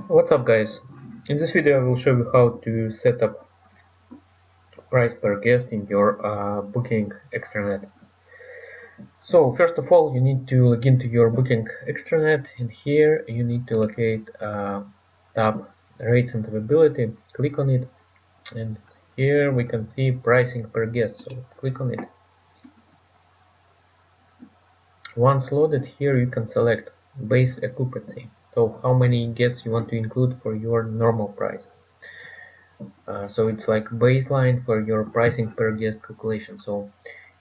What's up, guys? In this video I will show you how to set up price per guest in your booking extranet. So first of all, you need to log into your booking extranet, and here you need to locate tab rates and availability. Click on it, and here we can see pricing per guest, so click on it. Once loaded, here you can select base occupancy, so how many guests you want to include for your normal price. So it's like baseline for your pricing per guest calculation. So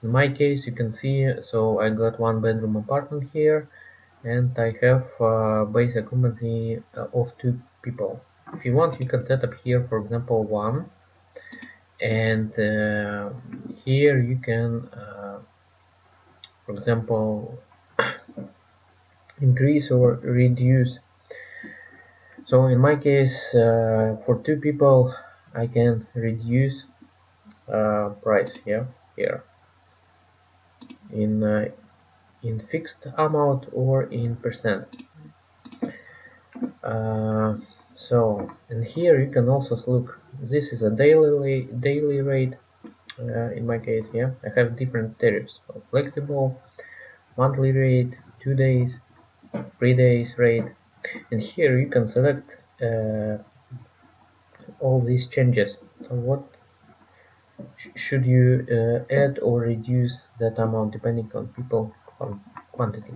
in my case, you can see, so I got one bedroom apartment here, and I have base occupancy of 2 people. If you want, you can set up here, for example, one, and here you can, for example, increase or reduce. So in my case, for 2 people, I can reduce price here in fixed amount or in percent. And here you can also look. This is a daily rate. In my case, I have different tariffs: so flexible, monthly rate, 2 days, 3 days rate, and here you can select all these changes. So what should you add or reduce that amount depending on people quantity.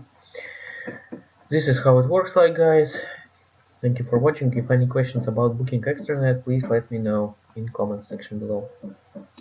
This is how it works, like, guys. Thank you for watching. If any questions about booking extranet, please let me know in comment section below.